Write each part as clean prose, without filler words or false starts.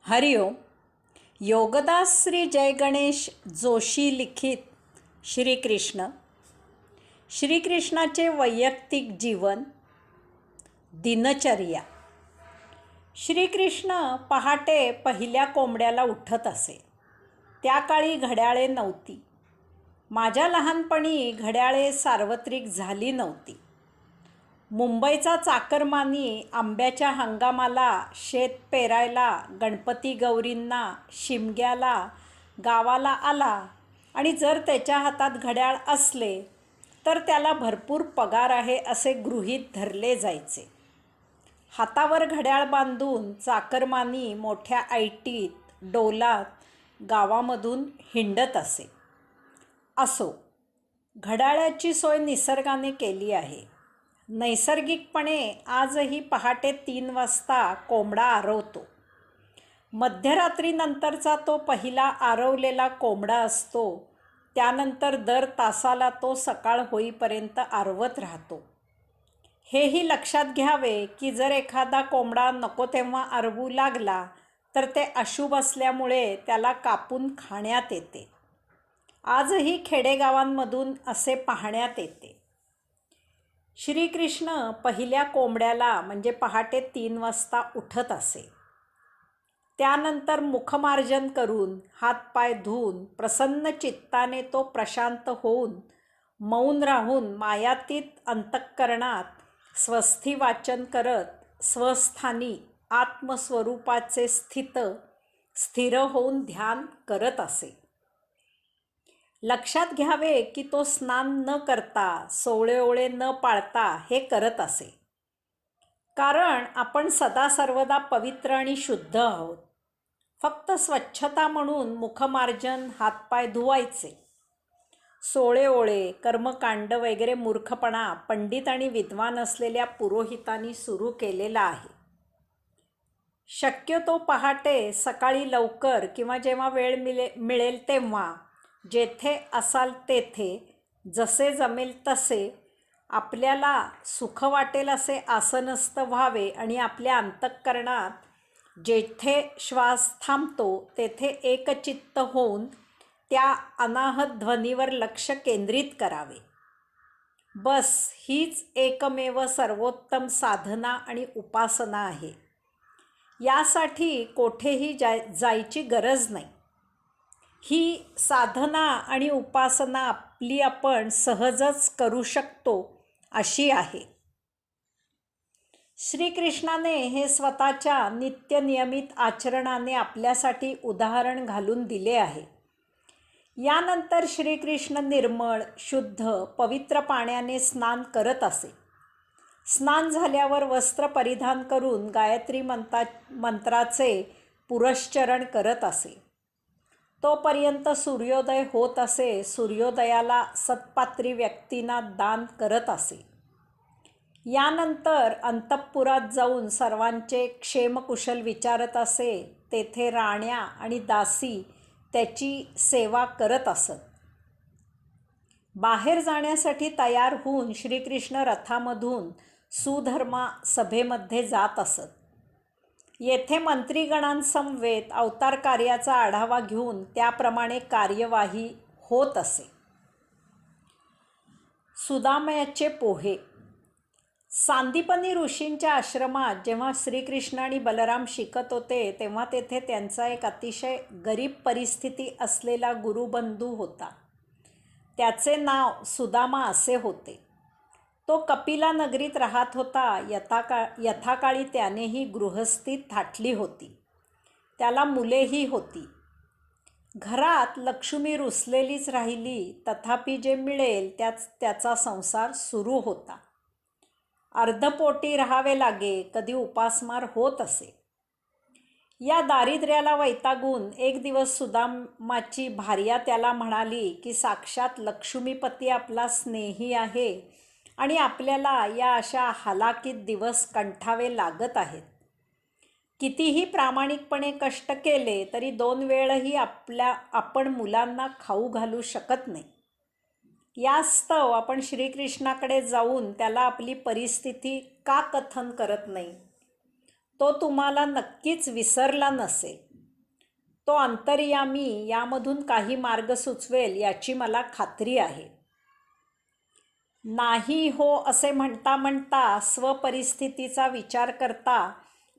हरिओम. योगदास श्री जय गणेश जोशी लिखित श्रीकृष्ण. श्रीकृष्णाचे वैयक्तिक जीवन, दिनचर्या. श्रीकृष्ण पहाटे पहिल्या कोंबड्याला उठत असे. त्या काळी घड्याळे नव्हती. माझ्या लहानपणी घड्याळे सार्वत्रिक झाली नव्हती. मुंबईचा चाकरमानी आंब्याच्या हंगामाला, शेत पेरायला, गणपती गौरींना, शिमग्याला गावाला आला आणि जर त्याच्या हातात घड्याळ असले तर त्याला भरपूर पगार आहे असे गृहीत धरले जायचे. हातावर घड्याळ बांधून चाकरमानी मोठ्या ऐटीत, डोलात गावामधून हिंडत असे. असो, घड्याळाची सोय निसर्गाने केली आहे. नैसर्गिकपणे आजही पहाटे 3 वाजता कोंबडा आरवतो. मध्यरात्रीनंतरचा तो पहिला आरवलेला कोंबडा असतो. त्यानंतर दर तासाला तो सकाळ होईपर्यंत आरवत राहतो. हेही लक्षात घ्यावे की जर एखादा कोंबडा नको तेव्हा आरवू लागला तर ते अशुभ असल्यामुळे त्याला कापून खाण्यात येते. आजही खेडेगावांमधून असे पाहण्यात येते. श्रीकृष्ण पहिल्या कोंबड्याला म्हणजे पहाटे 3 वाजता उठत असे. त्यानंतर मुखमार्जन करून, हातपाय धुवून, प्रसन्न चित्ताने तो प्रशांत होऊन, मौन राहून मायातीत अंतःकरणात स्वस्थी वाचन करत स्वस्थानी आत्मस्वरूपाचे स्थिर होऊन ध्यान करत असे. लक्षात घ्यावे की तो स्नान न करता, सोवळेओळे न पाळता हे करत असे. कारण आपण सदा सर्वदा पवित्र आणि शुद्ध आहोत. फक्त स्वच्छता म्हणून मुखमार्जन, हातपाय धुवायचे. सोवळेओळे, कर्मकांड वगैरे मूर्खपणा पंडित आणि विद्वान असलेल्या पुरोहितांनी सुरू केलेला आहे. शक्यतो पहाटे, सकाळी लवकर किंवा जेव्हा वेळ मिळेल तेव्हा, जेथे असाल तेथे, जसे जमेल तसे आपल्याला सुख वाटेल असे आसनस्थ व्हावे आणि आपल्या अंतःकरणात जेथे श्वास थांबतो तेथे एकचित्त होऊन त्या अनाहत ध्वनीवर लक्ष केंद्रित करावे. बस हीच एकमेव सर्वोत्तम साधना आणि उपासना आहे. यासाठी कोठेही जायची गरज नाही. ही साधना आणि उपासना आपली आपण सहजच करू शकतो अशी आहे. श्रीकृष्णाने हे स्वतःच्या नित्यनियमित आचरणाने आपल्यासाठी उदाहरण घालून दिले आहे. यानंतर श्रीकृष्ण निर्मळ, शुद्ध, पवित्र पाण्याने स्नान करत असे. स्नान झाल्यावर वस्त्र परिधान करून गायत्री मंत्राचे पुरश्चरण करत असे. तोपर्यंत सूर्योदय होत असे. सूर्योदयाला सत्पात्री व्यक्तींना दान करत असे. यानंतर अंतःपुरात जाऊन सर्वांचे क्षेमकुशल विचारत असे. तेथे राण्या आणि दासी त्याची सेवा करत असत. बाहेर जाण्यासाठी तयार होऊन श्रीकृष्ण रथामधून सुधर्मा सभेमध्ये जात असत. येथे मंत्रीगणांसमवेत अवतार कार्याचा आढावा घेऊन त्याप्रमाणे कार्यवाही होत असे. सुदाम्याचे पोहे. सांदीपनी ऋषींच्या आश्रमात जेव्हा श्रीकृष्ण आणि बलराम शिकत होते तेव्हा तेथे त्यांचा एक अतिशय गरीब परिस्थिती असलेला गुरुबंधू होता. त्याचे नाव सुदामा असे होते. तो कपिला नगरीत राहत होता. यथाकाळी त्यानेही गृहस्थी थाटली होती. त्याला मुलेही होती. घरात लक्ष्मी रुसलेलीच राहिली. तथापि जे मिळेल त्याचा संसार सुरू होता. अर्धपोटी राहावे लागे. कधी उपासमार होत असे. या दारिद्र्याला वैतागून एक दिवस सुदामाची भार्या त्याला म्हणाली की साक्षात लक्ष्मीपती आपला स्नेही आहे आणि आपल्याला या अशा हलाखीत दिवस कंठावे लागत आहेत. कितीही प्रामाणिकपणे कष्ट केले तरी 2 वेळही आपण मुलांना खाऊ घालू शकत नाही. यास्तव आपण श्रीकृष्णाकडे जाऊन त्याला आपली परिस्थिती का कथन करत नाही? तो तुम्हाला नक्कीच विसरला नसेल. तो अंतर्यामी यामधून काही मार्ग सुचवेल याची मला खात्री आहे. नाही हो असे म्हणता म्हणता स्वपरिस्थितीचा विचार करता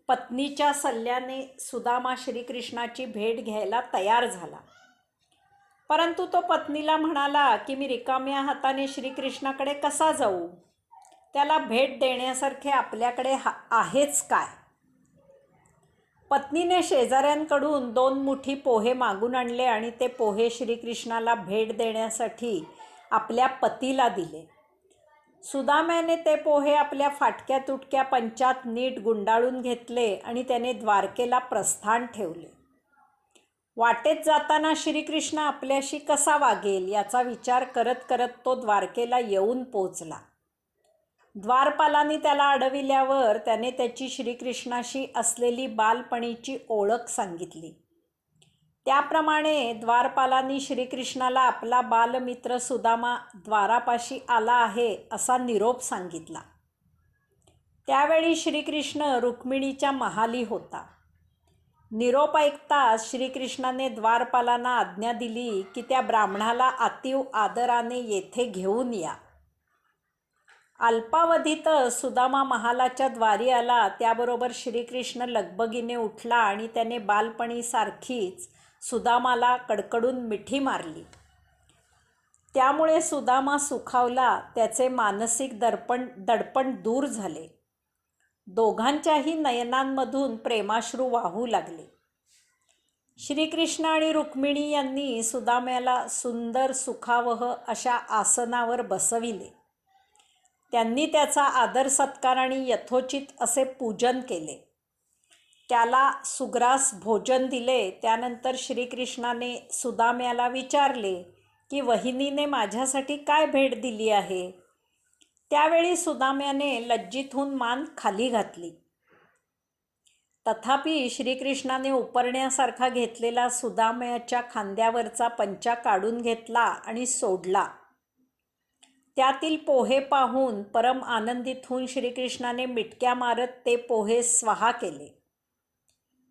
पत्नीच्या सल्ल्याने सुदामा श्रीकृष्णाची भेट घ्यायला तयार झाला. परंतु तो पत्नीला म्हणाला की मी रिकाम्या हाताने श्रीकृष्णाकडे कसा जाऊ? त्याला भेट देण्यासारखे आपल्याकडे आहेच काय? पत्नीने शेजाऱ्यांकडून 2 मुठी पोहे मागून आणले आणि ते पोहे श्रीकृष्णाला भेट देण्यासाठी आपल्या पतीला दिले. सुदाम्याने ते पोहे आपल्या फाटक्या तुटक्या पंचात नीट गुंडाळून घेतले आणि त्याने द्वारकेला प्रस्थान ठेवले. वाटेत जाताना श्रीकृष्ण आपल्याशी कसा वागेल याचा विचार करत करत तो द्वारकेला येऊन पोचला. द्वारपालांनी त्याला अडविल्यावर त्याने त्याची श्रीकृष्णाशी असलेली बालपणीची ओळख सांगितली. त्याप्रमाणे द्वारपालांनी श्रीकृष्णाला आपला बालमित्र सुदामा द्वारापाशी आला आहे असा निरोप सांगितला. त्यावेळी श्रीकृष्ण रुक्मिणीच्या महाली होता. निरोप ऐकताच श्रीकृष्णाने द्वारपालांना आज्ञा दिली की त्या ब्राह्मणाला अतीव आदराने येथे घेऊन या. अल्पावधीत सुदामा महालाच्या द्वारी आला. त्याबरोबर श्रीकृष्ण लगबगीने उठला आणि त्याने बालपणीसारखीच सुदामाला कडकडून मिठी मारली. त्यामुळे सुदामा सुखावला. त्याचे मानसिक दडपण दूर झाले. दोघांच्याही नयनांमधून प्रेमाश्रू वाहू लागले. श्रीकृष्ण आणि रुक्मिणी यांनी सुदाम्याला सुंदर सुखावह अशा आसनावर बसविले. त्यांनी त्याचा आदर सत्कार आणि यथोचित असे पूजन केले. त्याला सुग्रास भोजन दिले. त्यानंतर श्रीकृष्णाने सुदाम्याला विचारले की वहिनीने माझ्यासाठी काय भेट दिली आहे? त्यावेळी सुदाम्याने लज्जित होऊन मान खाली घातली. तथापि श्रीकृष्णाने उपरण्यासारखा घेतलेला सुदाम्याच्या खांद्यावरचा पंचा काढून घेतला आणि सोडला. त्यातील पोहे पाहून परम आनंदित होऊन श्रीकृष्णाने मिटक्या मारत ते पोहे स्वाहा केले.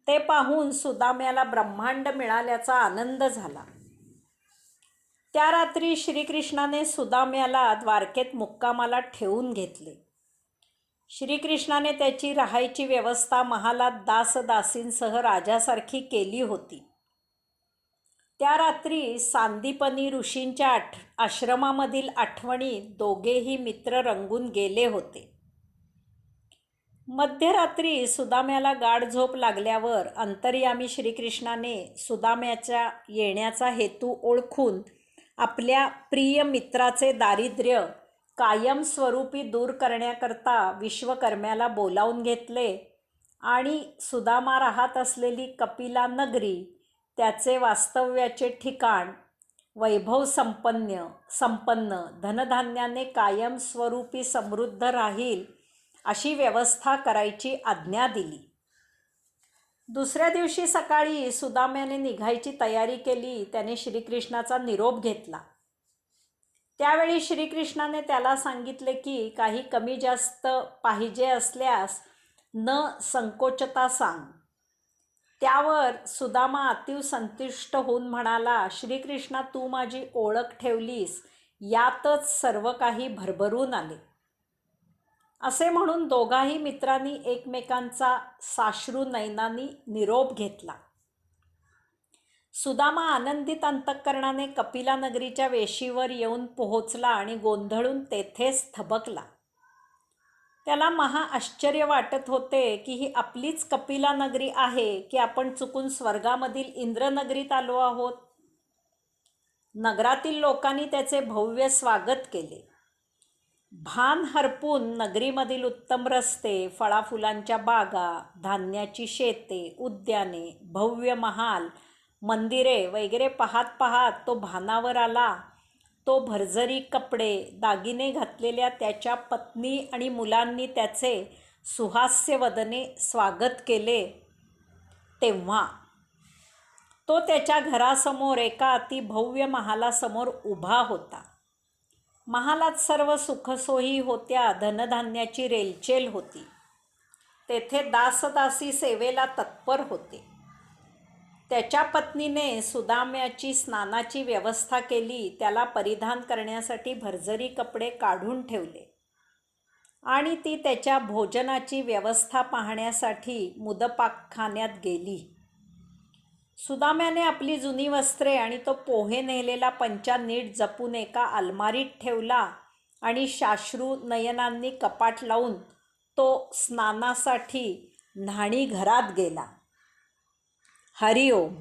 ते पाहून सुदाम्याला ब्रह्मांड मिळाल्याचा आनंद झाला. त्या रात्री श्रीकृष्णाने सुदाम्याला द्वारकेत मुक्कामाला ठेवून घेतले. श्रीकृष्णाने त्याची राहायची व्यवस्था महालात दासदासींसह राजासारखी केली होती. त्या रात्री सांदीपनी ऋषींच्या आश्रमामधील आठवणी दोघेही मित्र रंगून गेले होते. मध्यरात्री सुदाम्याला गाढ झोप लागल्यावर अंतर्यामी श्रीकृष्णाने सुदाम्याच्या येण्याचा हेतू ओळखून आपल्या प्रिय मित्राचे दारिद्र्य कायमस्वरूपी दूर करण्याकरता विश्वकर्म्याला बोलावून घेतले आणि सुदामा राहत असलेली कपिला नगरी, त्याचे वास्तव्याचे ठिकाण, वैभव संपन्न धनधान्याने कायमस्वरूपी समृद्ध राहील अशी व्यवस्था करायची आज्ञा दिली. दुसऱ्या दिवशी सकाळी सुदाम्याने निघायची तयारी केली. त्याने श्रीकृष्णाचा निरोप घेतला. त्यावेळी श्रीकृष्णाने त्याला सांगितले की काही कमी जास्त पाहिजे असल्यास न संकोचता सांग. त्यावर सुदामा अतीव संतुष्ट होऊन म्हणाला, श्रीकृष्णा, तू माझी ओळख ठेवलीस यातच सर्व काही भरभरून आले. असे म्हणून दोघाही मित्रांनी एकमेकांचा साश्रू नयनांनी निरोप घेतला. सुदामा आनंदित अंतःकरणाने कपिला नगरीच्या वेशीवर येऊन पोहोचला आणि गोंधळून तेथेच थबकला. त्याला महा आश्चर्य वाटत होते की ही आपलीच कपिला नगरी आहे की आपण चुकून स्वर्गामधील इंद्रनगरीत आलो आहोत. नगरातील लोकांनी त्याचे भव्य स्वागत केले. भान हरपून नगरीमधील उत्तम रस्ते, फळाफुलांच्या बागा, धान्याची शेते, उद्याने, भव्य महाल, मंदिरे वगैरे पाहत पाहत तो भानावर आला. तो भरजरी कपडे, दागिने घातलेल्या त्याच्या पत्नी आणि मुलांनी त्याचे सुहास्य वदने स्वागत केले. तेव्हा तो त्याच्या घरासमोर एका अतिभव्य महालासमोर उभा होता. महालात सर्व सुखसोयी होत्या. धनधान्याची रेलचेल होती. तेथे दासदासी सेवेला तत्पर होते. त्याच्या पत्नीने सुदाम्याची स्नानाची व्यवस्था केली, त्याला परिधान करण्यासाठी भरजरी कपडे काढून ठेवले आणि ती त्याच्या भोजनाची व्यवस्था पाहण्यासाठी मुदपाकखान्यात गेली. सुदाम्याने आपली जुनी वस्त्रे आणि तो पोहे नेलेला पंचा नीट जपून एका अलमारीत ठेवला आणि साश्रू नयनांनी कपाट लावून तो स्नानासाठी न्हाणीघरात गेला. हरिओम.